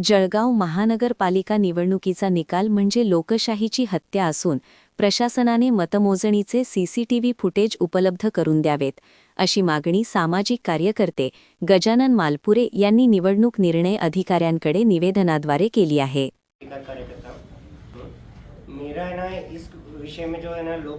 जळगाव महानगरपालिका निवडणुकीचा निकाल म्हणजे लोकशाहीची हत्या असून प्रशासनाने मतमोजणीचे सीसीटीव्ही फुटेज उपलब्ध करून द्यावेत अशी मागणी सामाजिक कार्यकर्ते गजानन मालपुरे यांनी निवडणूक निर्णय अधिकाऱ्यांकडे निवेदनाद्वारे केली आहे। मेरा है ना इस विषय में जो है ना लोग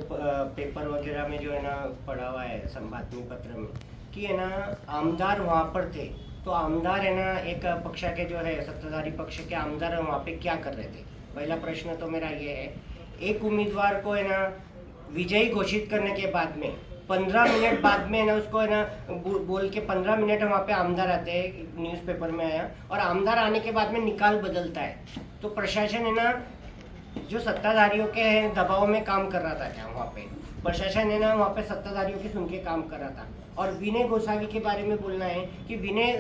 पेपर वगैरह में जो है ना पढ़ा हुआ है संपादकीय पत्र में कि है ना आमदार वहाँ पर थे, तो आमदार है ना एक पक्ष के जो है सत्ताधारी पक्ष के आमदार वहाँ पे क्या कर रहे थे। पहला प्रश्न तो मेरा ये है, एक उम्मीदवार को है ना विजयी घोषित करने के बाद में 15 मिनट बाद में ना उसको है ना बोल के 15 मिनट वहाँ पे आमदार आते हैं, न्यूज़पेपर में आया, और आमदार आने के बाद में निकाल बदलता है। तो प्रशासन है ना जो सत्ताधारियों के दबाव में काम कर रहा था क्या वहाँ पे, प्रशासन है ना वहाँ पे सत्ताधारियों की सुन के काम कर रहा था। और विनय गोसावी के बारे में बोलना है कि विनय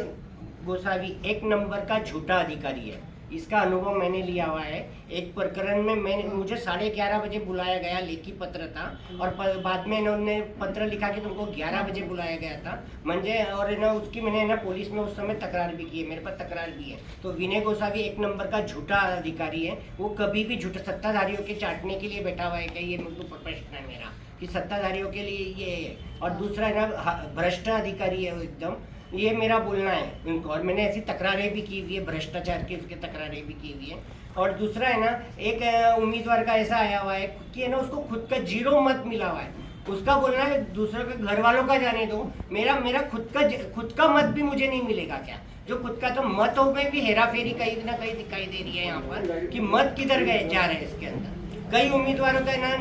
गोसावी एक नंबर का झूठा अधिकारी है। इसका अनुभव मैंने लिया हुआ है। एक प्रकरण में मुझे 11:30 बजे बुलाया गया, लेखी पत्र था, और बाद में उन्होंने पत्र लिखा कि तुमको 11 बजे बुलाया गया था म्हणजे, और ना उसकी मैंने ना पुलिस में उस समय तकरार भी की है, मेरे पास तकरार भी है। तो विनय गोसावी एक नंबर का झूठा अधिकारी है। वो कभी भी झूठा सत्ताधारियों के चाटने के लिए बैठा हुआ है क्या, ये प्रश्न है मेरा कि सत्ताधारियों के लिए ये है। और दूसरा है ना भ्रष्ट अधिकारी है वो एकदम, ये मेरा बोलना है उनको। और मैंने ऐसी तकरारें भी की हुई है, भ्रष्टाचार की उसकी तकरारें भी की हुई है। और दूसरा है ना एक उम्मीदवार का ऐसा आया हुआ है कि है ना उसको खुद का 0 मत मिला हुआ है। उसका बोलना है दूसरों के घर वालों का जाने दो, मेरा खुद का मत भी मुझे नहीं मिलेगा क्या। जो खुद का तो मतों में भी हेरा फेरी कहीं ना कहीं दिखाई दे रही है यहाँ पर कि मत किधर गए जा रहे हैं इसके अंदर। कई उम्मीदवारों का ना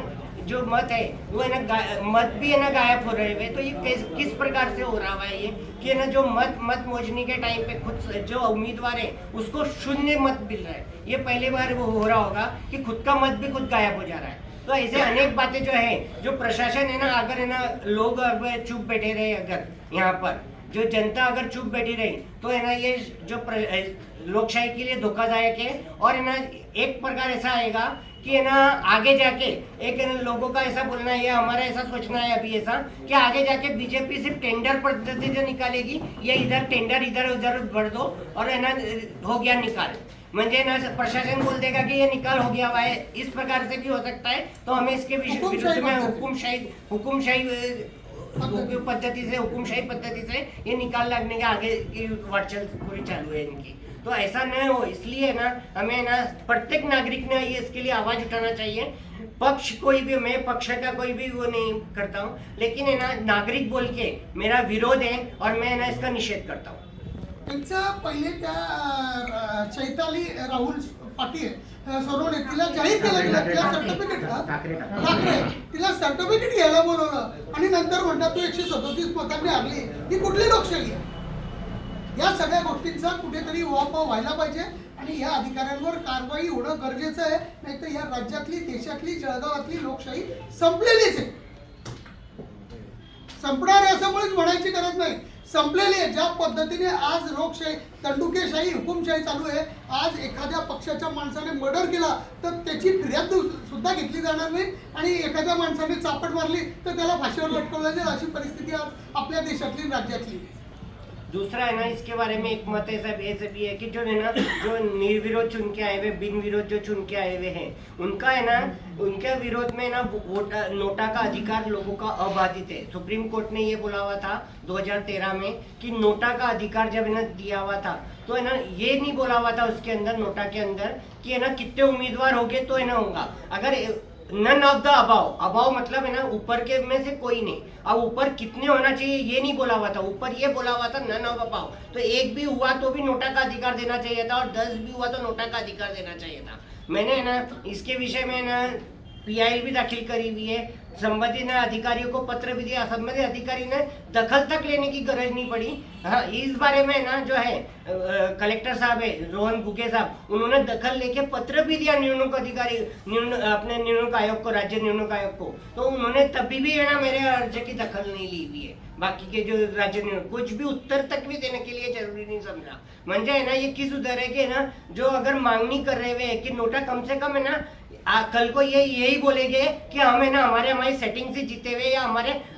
जो मत है वो है ना मत भी है ना गायब हो रहे हैं। तो ये किस प्रकार से हो रहा है ये कि ना जो मत मोजनी के टाइम पे खुद जो उम्मीदवार है उसको 0 मत मिल रहा है। ये पहली बार वो हो रहा होगा कि खुद का मत भी खुद गायब हो जा रहा है। तो ऐसे अनेक बातें जो है, जो प्रशासन है ना, अगर है ना लोग अगर चुप बैठे रहे, अगर यहाँ पर जो जनता अगर चुप बैठी रही तो है ना ये जो लोकशाही के लिए धोखादायक है। और है ना एक प्रकार ऐसा आएगा कि है ना आगे जाके एक लोगों का ऐसा बोलना है, हमारा ऐसा सोचना है अभी ऐसा कि आगे जाके बीजेपी सिर्फ टेंडर पद्धति जो निकालेगी, या इधर टेंडर इधर उधर भर दो और है ना हो गया निकाल, म्हणजे ना प्रशासन बोल देगा कि ये निकाल हो गया हुआ है। इस प्रकार से भी हो सकता है। तो हमें इसके विरुद्ध में हुकुमशाही पद्धति से ये निकाल लगने के आगे की वाटचाल पूरी चालू है इनकी। तो ऐसा न हो, इसलिए ना हमें ना प्रत्येक नागरिक ने ये इसके लिए आवाज उठाना चाहिए। पक्ष कोई भी, मैं पक्ष का कोई भी वो नहीं करता हूँ, लेकिन है ना नागरिक बोल के मेरा विरोध है और मैं ना इसका निषेध करता हूँ। पहिले त्या चैताली राहुल पाटील सोनवणे तिला जाहीर केलं, तिला सर्टिफिकेट ठाकरे तिला सर्टिफिकेट घ्यायला बोलवलं आणि नंतर म्हणतात तू 137 मतांनी हरली। ही कुठली लोकशाही आहे? या सगळ्या गोष्टींचा कुठेतरी वापर व्हायला पाहिजे आणि या अधिकाऱ्यांवर कारवाई होणं गरजेचं आहे, नाहीतर या राज्यातली, देशातली, जळगावातली लोकशाही संपलेलीच आहे। संपणार आहे असं मुळीच म्हणायची गरज नाही, संपलेली आहे। ज्या पद्धतीने आज लोकशाही, दंडुकेशाही, हुकुमशाही चालू आहे, आज एखाद्या पक्षाच्या माणसाने मर्डर केला तर त्याची फिर्याद सुद्धा घेतली जाणार नाही, आणि एखाद्या माणसाने चापट मारली तर त्याला फाशीवर लटकवलं जाईल, अशी परिस्थिती आज आपल्या देशातली, राज्यातली। दूसरा है ना इसके बारे में एक मत ऐसा भी है कि जो है ना जो निर्विरोध चुन के आए हुए, बिन विरोध जो चुन के आए हुए हैं, उनका है ना उनके विरोध में ना नोटा का अधिकार लोगों का अबाधित है। सुप्रीम कोर्ट ने ये बोला हुआ था 2013 में कि नोटा का अधिकार जब है ना दिया हुआ था, तो है ना ये नहीं बोला हुआ था उसके अंदर, नोटा के अंदर, कि है ना कितने उम्मीदवार होंगे तो है ना होगा। अगर नन ऑफ द अबाव मतलब है ना ऊपर के में से कोई नहीं। अब ऊपर कितने होना चाहिए ये नहीं बोला हुआ था, ऊपर ये बोला हुआ था नन ऑफ अबाव। तो एक भी हुआ तो भी नोटा का अधिकार देना चाहिए था, और 10 भी हुआ तो नोटा का अधिकार देना चाहिए था। मैंने है ना इसके विषय में ना PIL भी दाखिल करी हुई है, संबंधित अधिकारियों को पत्र भी दिया, संबंधित अधिकारी ने दखल तक लेने की गरज नहीं पड़ी। हाँ, इस बारे में ना जो है कलेक्टर साहब है रोहन गुगे साहब, उन्होंने दखल लेके पत्र भी दिया निवडणूक अधिकारी, अपने निवडणूक आयोग को, राज्य निवडणूक आयोग को। तो उन्होंने तभी भी है ना मेरे अर्ज की दखल नहीं ली हुई है। बाकी के जो राज्य निवडणूक कुछ भी उत्तर तक भी देने के लिए जरूरी नहीं समझा। म्हणजे है ना ये किस उधर है कि ना जो अगर मांगनी कर रहे हुए कि नोटा कम से कम है ना कल को ये यही बोलेंगे कि हमें ना हमारे हमारी सेटिंग से जीते हुए या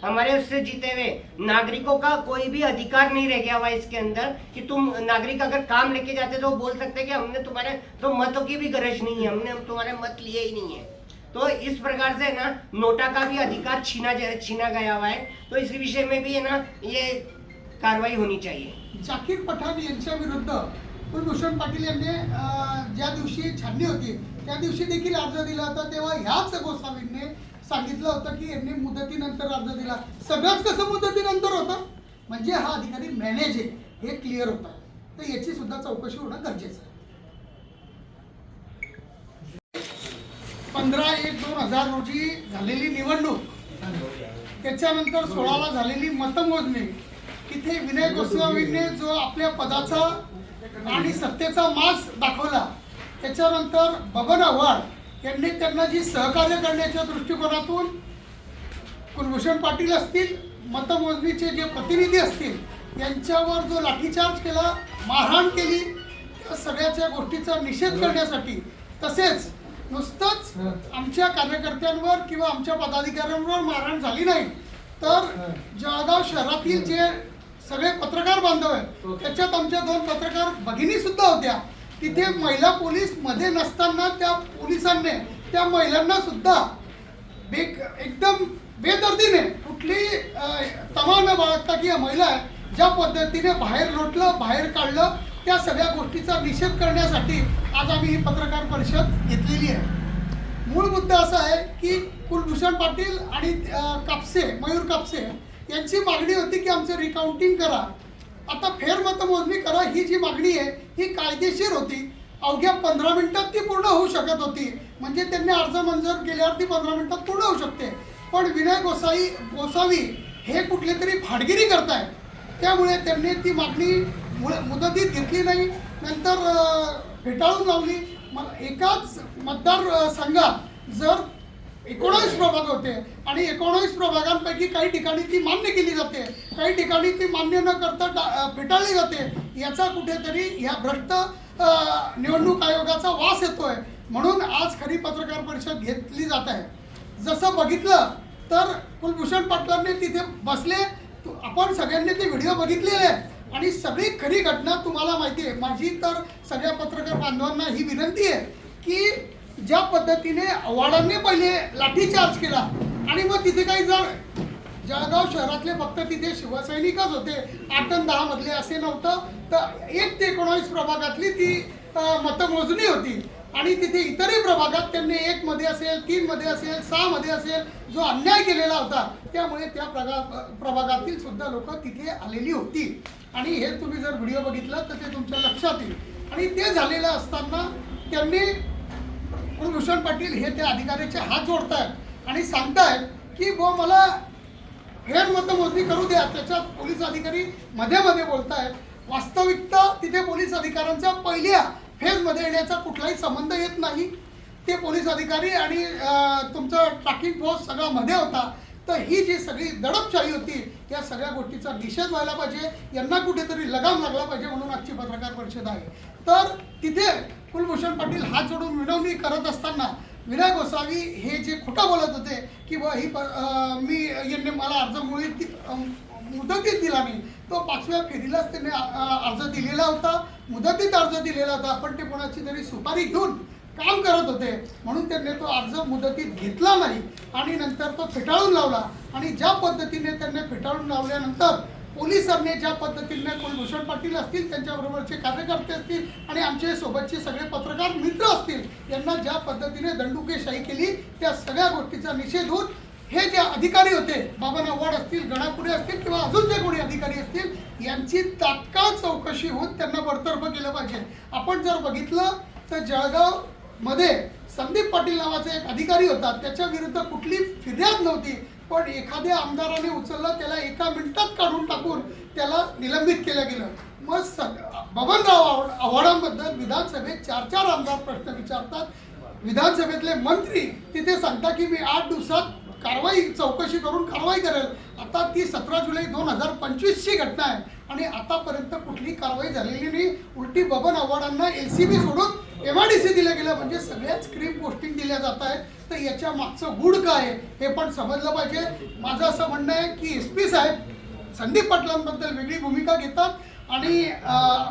हमारे उससे जीते हुए नागरिकों का कोई भी अधिकार नहीं रह गया हुआ इसके अंदर कि तुम नागरिक अगर काम लेके जाते तो वो बोल सकते कि हमने तुम्हारे तो मतों की भी गरज नहीं है, हमने तुम्हारे मत लिए ही नहीं है। तो इस प्रकार से ना नोटा का भी अधिकार छीना गया हुआ है। तो इस विषय में भी है ना ये कारवाई होनी चाहिए। जाकीर पठाण यांच्या विरुद्ध कुलभूषण पाटील यांनी ज्या दिवशी छाननी होती त्या दिवशी देखील अर्ज दिला होता, तेव्हा ह्याच गोसावींनी सांगितलं होतं की यांनी मुदतीनंतर अर्ज दिला। सगळंच कसं मुदतीनंतर होतं, म्हणजे हा अधिकारी मॅनेज आहे हे क्लिअर होतं। तर याची सुद्धा चौकशी होणं गरजेचं आहे। 15/1/2000 रोजी झालेली निवडणूक, त्याच्यानंतर 16ला झालेली मतमोजणी, तिथे विनय गोसावींनी जो आपल्या पदाचा आणि सत्तेचा माज दाखवला, त्याच्यानंतर बबन आव्हाड यांनी त्यांना जी सहकार्य करण्याच्या दृष्टिकोनातून कुलभूषण पाटील असतील, मतमोजणीचे जे प्रतिनिधी असतील यांच्यावर जो लाठीचार्ज केला, मारहाण केली, त्या सगळ्याच्या गोष्टीचा निषेध करण्यासाठी, तसेच नुसतंच आमच्या कार्यकर्त्यांवर किंवा आमच्या पदाधिकाऱ्यांवर मारहाण झाली नाही, तर जळगाव शहरातील जे सगळे पत्रकार बांधव आहेत त्याच्यात आमच्या 2 पत्रकार भगिनी सुद्धा होत्या। तिथे महिला पोलीस मध्ये नसताना त्या पोलिसांनी त्या महिलांना सुद्धा एकदम बेदर्दीने कुठली तमा न बाळगता की महिला आहे ज्या पद्धतीने बाहेर लोटलं, बाहेर काढलं, त्या सगळ्या गोष्टीचा निषेध करण्यासाठी आज आम्ही ही पत्रकार परिषद घेतलेली आहे। मूळ मुद्दा असा आहे की कुलभूषण पाटील आणि मयूर कापसे यांची मागणी होती की आमचं रिकाउंटिंग करा, आता फेरमतमोजणी करा। ही जी मागणी आहे ही कायदेशीर होती, अवघ्या 15 मिनिटात ती पूर्ण होऊ शकत होती, म्हणजे त्यांनी अर्ज मंजूर केल्यावर ती 15 मिनिटात पूर्ण होऊ शकते। पण विनय गोसावी हे कुठली तरी फाडगिरी करताय, त्यामुळे त्यांनी ती मागणी मुदतीत घेतली नाही, नंतर फेटाळून लावली। एकाच मतदारसंघात जर 19 प्रभाग होते आणि 19 प्रभागांपैकी काही ठिकाणी ती मान्य केली जाते, काही ठिकाणी ती मान्य न करता फेटाळली जाते, याचा कुठेतरी ह्या भ्रष्ट निवडणूक आयोगाचा वास येतोय। म्हणून आज खरी पत्रकार परिषद घेतली जात आहे। जसं बघितलं तर कुलभूषण पाटलांनी तिथे बसले, आपण सगळ्यांनी ते व्हिडिओ बघितलेले आहे आणि सगळी खरी घटना तुम्हाला माहिती आहे। माझी तर सगळ्या पत्रकार बांधवांना ही विनंती आहे की ज्या पद्धतीने आव्हाडांनी पहिले लाठीचार्ज केला आणि मग तिथे काही जर जळगाव शहरातले फक्त तिथे शिवसैनिकच होते, 8 आणि 10 मधले असे नव्हतं, तर 1 ते 19 प्रभागातली ती मतमोजणी होती आणि तिथे इतरही प्रभागात त्यांनी 1 मध्ये असेल, 3 मध्ये असेल, 6 मध्ये असेल जो अन्याय केलेला होता, त्यामुळे त्या प्रभागातील सुद्धा लोक तिथे आलेली होती आणि हे तुम्ही जर व्हिडिओ बघितला तर ते तुमच्या लक्षात येईल। आणि ते झालेलं असताना त्यांनी कुलभूषण पाटील हे त्या अधिकाऱ्याचे हात जोडतायत आणि सांगतायत की मला फेरमतमोजणी करू द्या। त्याच्यात पोलीस अधिकारी मध्ये बोलतायत। वास्तविकता तिथे पोलीस अधिकाऱ्यांचा पहिल्या फेजमध्ये येण्याचा कुठलाही संबंध येत नाही। ते पोलीस अधिकारी आणि तुमचं ट्रॅकिंग फोर्स सगळा मध्ये होता। तर ही जी सगळी दडपशाही होती या सगळ्या गोष्टीचा निषेध व्हायला पाहिजे, यांना कुठेतरी लगाम लागला पाहिजे, म्हणून आजची पत्रकार परिषद आहे। तर तिथे कुलभूषण पाटील हात जोडून विनवणी करत असताना विनय गोसावी हे जे खोटं बोलत होते की ही यांनी मला अर्ज मुदतीत दिला नाही, तो 5व्या फेरीलाच त्यांनी अर्ज दिलेला होता, मुदतीत अर्ज दिलेला होता, पण ते कोणाची तरी सुपारी घेऊन काम करत होते, म्हणून त्यांनी तो अर्ज मुदतीत घेतला नाही आणि नंतर तो फेटाळून लावला। आणि ज्या पद्धतीने त्यांनी फेटाळून लावल्यानंतर पोलिसांनी ज्या पद्धतीने कुलभूषण पाटील असतील, त्यांच्याबरोबरचे कार्यकर्ते असतील आणि आमचे सोबतचे सगळे पत्रकार मित्र असतील, यांना ज्या पद्धतीने दंडुकेशाही केली, त्या सगळ्या गोष्टीचा निषेध होऊन हे जे अधिकारी होते, बबन आव्हाड असतील, गणापुरे असतील किंवा अजून जे कोणी अधिकारी असतील, यांची तात्काळ चौकशी होऊन त्यांना बडतर्फ केलं पाहिजे। आपण जर बघितलं तर जळगाव मध्ये संदीप पाटील नावाचा एक अधिकारी होता, त्याच्या विरुद्ध कुठली फिर्याद नव्हती, पण एखाद्या आमदाराने उचललं, त्याला 1 मिनिटात काढून टाकून त्याला निलंबित केलं गेलं। मग बबनराव आव्हाडांबद्दल विधानसभेत 4 आमदार प्रश्न विचारतात, विधानसभेतले मंत्री तिथे सांगतात की मी 8 दिवसात चौकशी करून कारवाई करेल। आता ती 17 जुलै 2025 ची घटना आहे आणि आतापर्यंत कुठली कारवाई झालेली नाही। उलटी बबन आव्हाडांना LCB सोडून MIDC दिलं गेलं म्हणजे सगळ्याच क्रीम पोस्टिंग दिल्या जात आहे. तर याच्या मागचं गूढ काय आहे हे पण समजलं पाहिजे. माझं असं म्हणणं आहे की SP साहेब संदीप पाटलांबद्दल वेगळी भूमिका घेतात आणि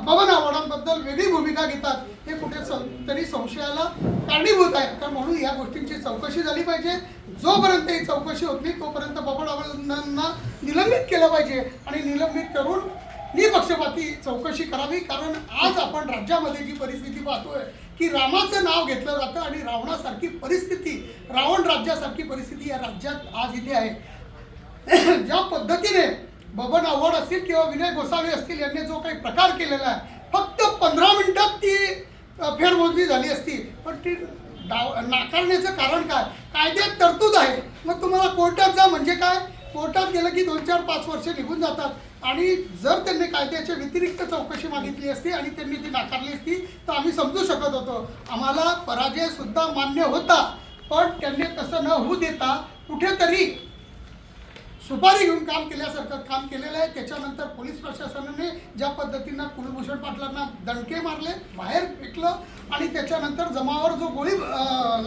बबन आव्हाडांबद्दल वेगळी भूमिका घेतात. हे कुठे तरी संशयाला कारणीभूत आहे. तर म्हणून या गोष्टींची चौकशी झाली पाहिजे. जोपर्यंत ही चौकशी होत नाही तोपर्यंत बबन आव्हाडांना निलंबित केलं पाहिजे आणि निलंबित करून निपक्षपाती चौकशी करावी. कारण आज आपण राज्यामध्ये जी परिस्थिती पाहतोय की रामाचं नाव घेतलं जातं आणि रावणासारखी परिस्थिती, रावण राज्यासारखी परिस्थिती या राज्यात आज इथे आहे. ज्या पद्धतीने बबन आव्हाड असतील किंवा विनय गोसावी असतील यांनी जो काही प्रकार केलेला आहे, फक्त 15 मिनिटात ती फेरमोजणी झाली असती. पण ती नाकारण्याचं कारण काय? कायद्यात तरतूद आहे. मग तुम्हाला कोर्टात जा म्हणजे काय? कोर्टात गेलं की 2, 4, 5 वर्ष निघून जातात आणि जर त्यांनी कायद्याच्या व्यतिरिक्त चौकशी मागितली असती आणि त्यांनी ती नाकारली असती तर आम्ही समजू शकत होतो. आम्हाला पराजय सुद्धा मान्य होता. पण त्यांनी तसं न होऊ देता कुठेतरी सुपारी घेऊन काम केल्यासारखं काम केलेलं आहे. त्याच्यानंतर पोलीस प्रशासनाने ज्या पद्धतीनं कुलभूषण पाटलांना दणके मारले, बाहेर फेकलं आणि त्याच्यानंतर जमावावर जो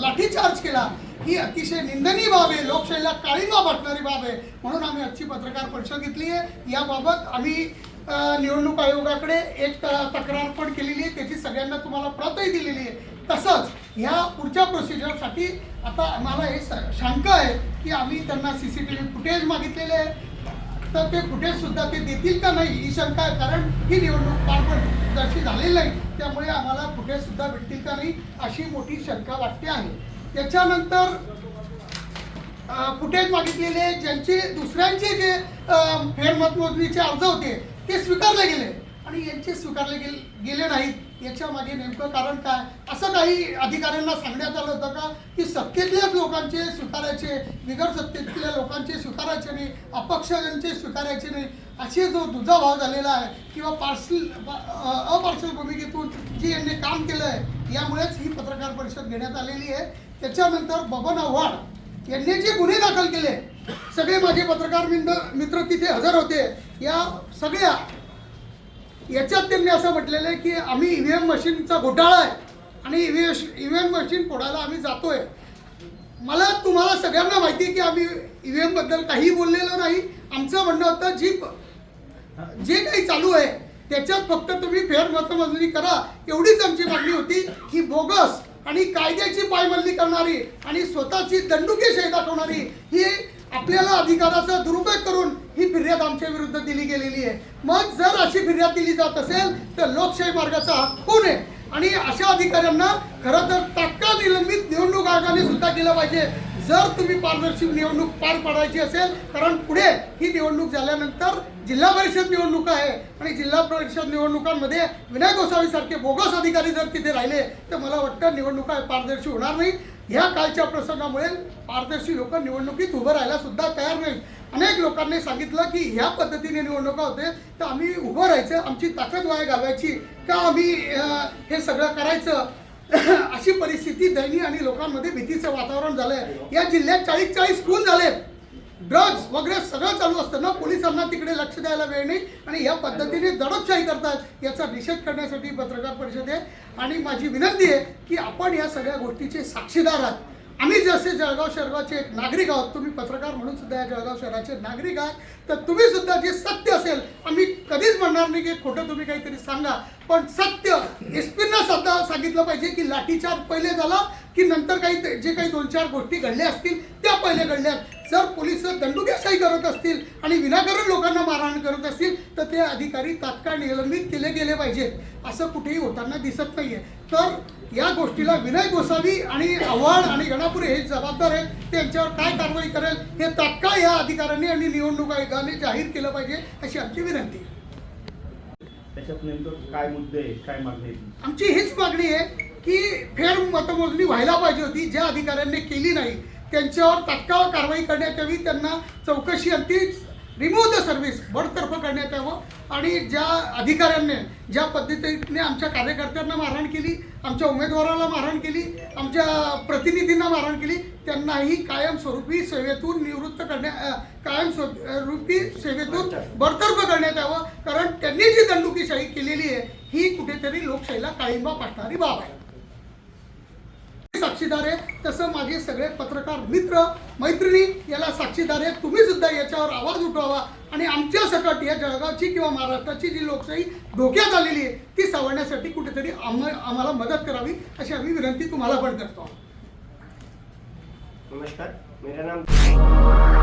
लाठीचार्ज केला ही अतिशय निंदनीय बाब आहे. लोकशाहीला काळिमा वाटणारी बाब आहे. म्हणून आम्ही आजची पत्रकार परिषद घेतली आहे. याबाबत आम्ही निवडणूक आयोगाकडे एक तक्रार पण केलेली आहे. त्याची सगळ्यांना तुम्हाला प्रतही दिलेली आहे. तसंच ह्या पुढच्या प्रोसिजरसाठी आता आम्हाला हे शंका आहे की आम्ही त्यांना CCTV फुटेज मागितलेले आहे. तर ते फुटेजसुद्धा ते देतील का नाही ही शंका आहे. कारण ही निवडणूक पारदर्शी झालेली नाही. त्यामुळे आम्हाला फुटेजसुद्धा भेटतील का नाही अशी मोठी शंका वाटते आहे. त्याच्यानंतर फुटेज मागितलेले ज्यांचे दुसऱ्यांचे जे फेरमतमोजणीचे अर्ज होते ते स्वीकारले गेले आणि यांचे स्वीकारले गेले नाहीत. याच्या मागे नेमकं कारण काय? असं काही अधिकाऱ्यांना सांगण्यात आलं होतं का की सत्तेतल्याच लोकांचे स्वीकारायचे, बिगर सत्तेतल्या लोकांचे स्वीकारायचे नाही, अपक्षांचे स्वीकारायचे नाही, असे जो दुजाभाव झालेला आहे किंवा अपार्शल भूमिकेतून जी यांनी काम केलं आहे यामुळेच ही पत्रकार परिषद घेण्यात आलेली आहे. त्याच्यानंतर बबन आव्हाड यांनी जे गुन्हे दाखल केले, सगळे माझे पत्रकार मित्र तिथे हजर होते. या सगळ्या याच्यात त्यांनी असं म्हटलेलं आहे की आम्ही EVM मशीनचा घोटाळा आहे आणि EVM मशीन फोडायला आम्ही जातोय. मला तुम्हाला सगळ्यांना माहिती आहे की आम्ही EVM बद्दल काही बोललेलो नाही. आमचं म्हणणं होतं जे काही चालू आहे त्याच्यात फक्त तुम्ही फेरमतमोजणी करा एवढीच आमची मागणी होती. ही बोगस आणि कायद्याची पायमल्ली करणारी आणि स्वतःची दंडुकेशाही दाखवणारी ही आपल्याला अधिकाराचा दुरुपयोग करून ही फिर्याद आमच्या विरुद्ध दिली गेलेली आहे. मग जर अशी फिर्याद दिली जात असेल तर लोकशाही मार्गाचा हक्क कोण आहे? आणि अशा अधिकाऱ्यांना खरं तर तात्काळ निलंबित निवडणूक आयोगाने सुद्धा केलं पाहिजे जर तुम्ही पारदर्शी निवडणूक पार पाडायची असेल. कारण पुढे ही निवडणूक झाल्यानंतर जिल्हा परिषद निवडणूक आहे आणि जिल्हा परिषद निवडणुकांमध्ये विनय गोसावीसारखे बोगस अधिकारी जर तिथे राहिले तर मला वाटतं निवडणुका पारदर्शी होणार नाही. ह्या कालच्या प्रसंगामुळे पारदर्शी लोक निवडणुकीत उभं राहायला सुद्धा तयार नाहीत. अनेक लोकांनी सांगितलं की ह्या पद्धतीने निवडणुका होते तर आम्ही उभं राहायचं, आमची ताकद वाया घालवायची का, आम्ही हे सगळं करायचं अशी परिस्थिती दयनीय आणि लोकांमध्ये भीतीचं वातावरण झालंय. या जिल्ह्यात 40 खून झाले, ड्रग्ज वगैरे सगळं चालू असताना पोलिसांना तिकडे लक्ष द्यायला वेळ नाही आणि या पद्धतीने दडपशाही करतात. याचा निषेध करण्यासाठी पत्रकार परिषद आहे आणि माझी विनंती आहे की आपण या सगळ्या गोष्टीचे साक्षीदार आहात. आम्ही जसे जळगाव शहराचे नागरिक आहोत, तुम्ही पत्रकार म्हणून सुद्धा या जळगाव शहराचे नागरिक आहात, तर तुम्ही सुद्धा जे सत्य असेल, आम्ही कधीच म्हणणार नाही की खोटं तुम्ही काहीतरी सांगा, पण सत्य SP-ना सुद्धा सांगितलं पाहिजे की लाठीचार्ज पहिले झाला की नंतर काही जे काही 2-4 गोष्टी घडल्या असतील त्या पहिले घडल्यात. जर पोलिस दंडुकेशाही करत असतील आणि विनाकारण लोकांना मारहाण करत असतील तर ते अधिकारी तात्काळ निलंबित केले गेले पाहिजेत. असं कुठेही होताना दिसत नाहीये. तर या गोष्टीला विनय गोसावी आणि आव्हाड आणि गणापुरे हे जबाबदार आहेत. त्यांच्यावर काय कारवाई करेल हे तात्काळ या अधिकाऱ्यांनी आणि निवडणूक आयोगाने जाहीर केलं पाहिजे अशी आमची विनंती आहे. त्याच्यात नेमकं काय मुद्दे आहेत, काय मागणी आहे? आमची हीच मागणी आहे की फेर मतमोजणी व्हायला पाहिजे होती. ज्या अधिकाऱ्यांनी केली नाही त्यांच्यावर तात्काळ कारवाई करण्यात यावी, त्यांना चौकशी अंती रिमूव्ह द सर्व्हिस बडतर्फ करण्यात यावं आणि ज्या अधिकाऱ्यांनी ज्या पद्धतीने आमच्या कार्यकर्त्यांना मारहाण केली, आमच्या उमेदवाराला मारहाण केली, आमच्या प्रतिनिधींना मारहाण केली, त्यांनाही कायमस्वरूपी सेवेतून कायमस्वरूपी सेवेतून बडतर्फ करण्यात यावं. कारण त्यांनी जी दंडुकीशाही केलेली आहे ही कुठेतरी लोकशाहीला काळिंबा फासणारी बाब आहे. साक्षीदार आहे, तसं माझे सगळे पत्रकार मित्र मैत्रिणी याला साक्षीदार आहे. तुम्ही सुद्धा याच्यावर आवाज उठवावा आणि आमच्या सकट या जळगावची किंवा महाराष्ट्राची जी लोकशाही धोक्यात आलेली आहे ती सावरण्यासाठी कुठेतरी आम्हाला मदत करावी अशी आम्ही विनंती तुम्हाला पण करतो. नमस्कार, मेरा नाम